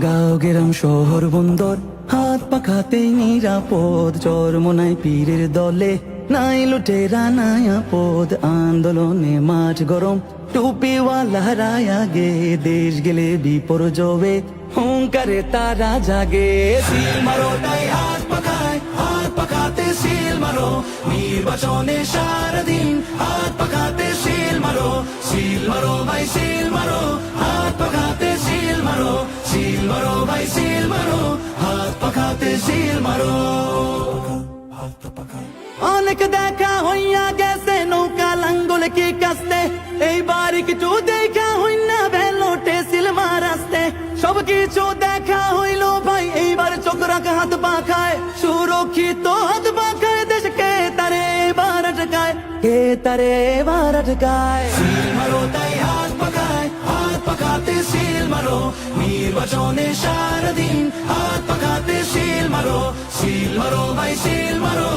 গাঁও গ্রাম শহর বন্দর হাত পাখাতেই নিরাপদ, চরমোনাই পীরের দলে নাই লুটেরা নাই আপদ। আন্দোলনে মাঠ গরম টুপিওয়ালা আগে, দেশ গেলে বিপর্যবে হুঙ্কারে তারা জাগে। সিল মারো তাই হাত পাখাতে সিল মারো, নির্বাচনে সারাদিন হাত পাখাতে সিল মারো। সিল মারো ভাই সিল মারো, হাত পাখাতে সিল মারো। সিল মারো ভাই সিল মারো, হাত পাখাতে সিল মারো। অনেক দেখা হইয়া গেছে নৌকা লাঙ্গলে কি কাস্তে, এইবার কিছু দেখা হইনা ভেলোটে সিল মারাস্তে। সবকিছু দেখা হইল ভাই এইবার চোখ রাখা হাত পাখায়, সুরক্ষিত হাত পাখায় দেশকে তারে এবার আটকায়, কে তারে এবার আটকায়। সিল মারো তাই হাত পাখাতে সিল মারো, নির্বাচনে সারাদিন হাত পাখাতে সিল মারো। সিল মারো ভাই সিল মারো,